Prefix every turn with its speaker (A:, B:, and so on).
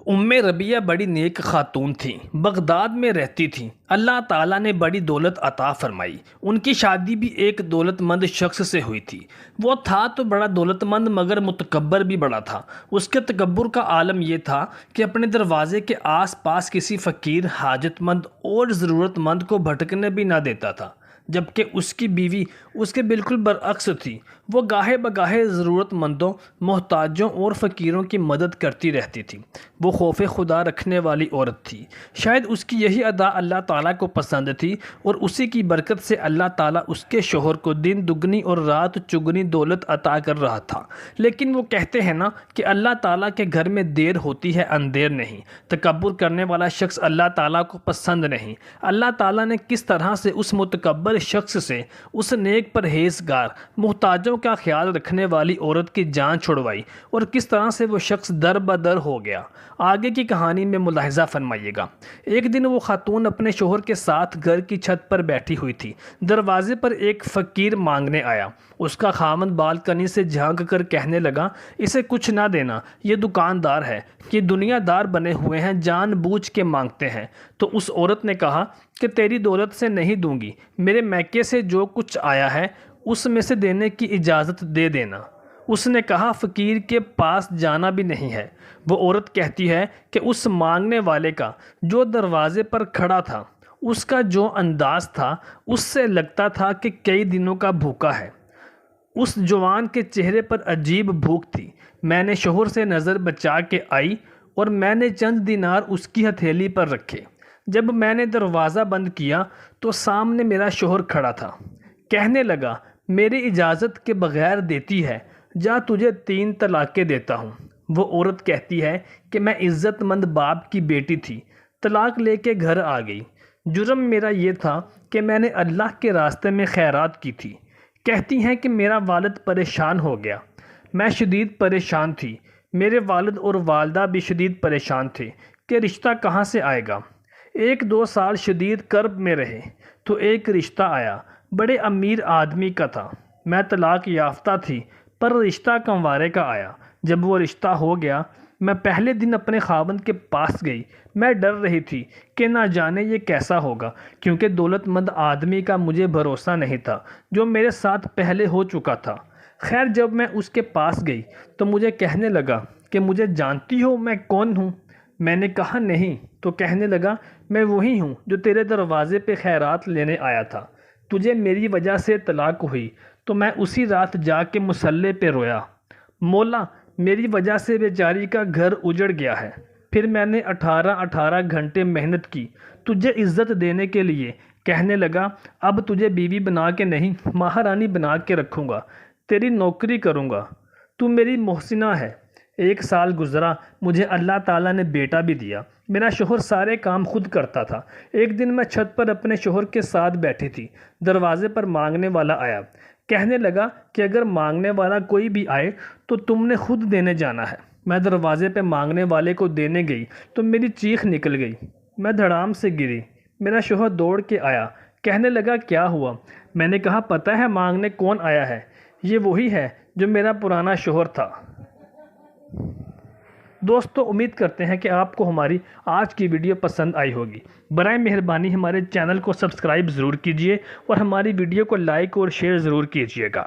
A: ربیہ بڑی نیک خاتون تھیں، بغداد میں رہتی تھیں۔ اللہ تعالیٰ نے بڑی دولت عطا فرمائی۔ ان کی شادی بھی ایک دولت مند شخص سے ہوئی تھی۔ وہ تھا تو بڑا دولت مند مگر متکبر بھی بڑا تھا۔ اس کے تکبر کا عالم یہ تھا کہ اپنے دروازے کے آس پاس کسی فقیر، حاجت مند اور ضرورت مند کو بھٹکنے بھی نہ دیتا تھا، جبکہ اس کی بیوی اس کے بالکل برعکس تھی۔ وہ گاہے بگاہے ضرورت مندوں، محتاجوں اور فقیروں کی مدد کرتی رہتی تھی۔ وہ خوف خدا رکھنے والی عورت تھی۔ شاید اس کی یہی ادا اللہ تعالیٰ کو پسند تھی اور اسی کی برکت سے اللہ تعالیٰ اس کے شوہر کو دن دگنی اور رات چگنی دولت عطا کر رہا تھا۔ لیکن وہ کہتے ہیں نا کہ اللہ تعالیٰ کے گھر میں دیر ہوتی ہے اندیر نہیں۔ تکبر کرنے والا شخص اللہ تعالیٰ کو پسند نہیں۔ اللہ تعالیٰ نے کس طرح سے اس متکبر شخص سے اس نیک پرہیزگار، محتاجوں کا خیال رکھنے والی عورت کی جان چھڑوائی اور کس طرح سے وہ شخص در بدر ہو گیا، آگے کی کہانی میں ملاحظہ فرمائیے گا۔ ایک دن وہ خاتون اپنے شوہر کے ساتھ گھر کی چھت پر بیٹھی ہوئی تھی۔ دروازے پر ایک فقیر مانگنے آیا۔ اس کا خاوند بالکنی سے جھانک کر کہنے لگا، اسے کچھ نہ دینا، یہ دکاندار ہے، یہ دنیا دار بنے ہوئے ہیں، جان بوجھ کے مانگتے ہیں۔ تو اس عورت نے کہا کہ تیری دولت سے نہیں دوں گی، میرے میکے سے جو کچھ آیا ہے اس میں سے دینے کی اجازت دے دینا۔ اس نے کہا فقیر کے پاس جانا بھی نہیں ہے۔ وہ عورت کہتی ہے کہ اس مانگنے والے کا جو دروازے پر کھڑا تھا، اس کا جو انداز تھا، اس سے لگتا تھا کہ کئی دنوں کا بھوکا ہے۔ اس جوان کے چہرے پر عجیب بھوک تھی۔ میں نے شوہر سے نظر بچا کے آئی اور میں نے چند دینار اس کی ہتھیلی پر رکھے۔ جب میں نے دروازہ بند کیا تو سامنے میرا شوہر کھڑا تھا۔ کہنے لگا، میری اجازت کے بغیر دیتی ہے، جا تجھے 3 طلاقیں دیتا ہوں۔ وہ عورت کہتی ہے کہ میں عزت مند باپ کی بیٹی تھی، طلاق لے کے گھر آ گئی۔ جرم میرا یہ تھا کہ میں نے اللہ کے راستے میں خیرات کی تھی۔ کہتی ہیں کہ میرا والد پریشان ہو گیا۔ میں شدید پریشان تھی۔ میرے والد اور والدہ بھی شدید پریشان تھے کہ رشتہ کہاں سے آئے گا۔ 1-2 سال شدید کرب میں رہے تو ایک رشتہ آیا، بڑے امیر آدمی کا تھا۔ میں طلاق یافتہ تھی پر رشتہ کنوارے کا آیا۔ جب وہ رشتہ ہو گیا، میں پہلے دن اپنے خاوند کے پاس گئی۔ میں ڈر رہی تھی کہ نہ جانے یہ کیسا ہوگا، کیونکہ دولت مند آدمی کا مجھے بھروسہ نہیں تھا جو میرے ساتھ پہلے ہو چکا تھا۔ خیر جب میں اس کے پاس گئی تو مجھے کہنے لگا کہ مجھے جانتی ہو میں کون ہوں؟ میں نے کہا نہیں۔ تو کہنے لگا، میں وہی ہوں جو تیرے دروازے پہ خیرات لینے آیا تھا۔ تجھے میری وجہ سے طلاق ہوئی تو میں اسی رات جا کے مصلے پہ رویا، مولا میری وجہ سے بیچاری کا گھر اجڑ گیا ہے۔ پھر میں نے 18 گھنٹے محنت کی تجھے عزت دینے کے لیے۔ کہنے لگا، اب تجھے بیوی بنا کے نہیں، مہارانی بنا کے رکھوں گا، تیری نوکری کروں گا، تو میری محسنہ ہے۔ 1 سال گزرا، مجھے اللہ تعالیٰ نے بیٹا بھی دیا۔ میرا شوہر سارے کام خود کرتا تھا۔ ایک دن میں چھت پر اپنے شوہر کے ساتھ بیٹھی تھی۔ دروازے پر مانگنے والا آیا۔ کہنے لگا کہ اگر مانگنے والا کوئی بھی آئے تو تم نے خود دینے جانا ہے۔ میں دروازے پہ مانگنے والے کو دینے گئی تو میری چیخ نکل گئی، میں دھڑام سے گری۔ میرا شوہر دوڑ کے آیا۔ کہنے لگا، کیا ہوا؟ میں نے کہا، پتہ ہے مانگنے کون آیا ہے؟ یہ وہی ہے جو میرا پرانا شوہر تھا۔ دوستو، امید کرتے ہیں کہ آپ کو ہماری آج کی ویڈیو پسند آئی ہوگی۔ برائے مہربانی ہمارے چینل کو سبسکرائب ضرور کیجیے اور ہماری ویڈیو کو لائک اور شیئر ضرور کیجیے گا۔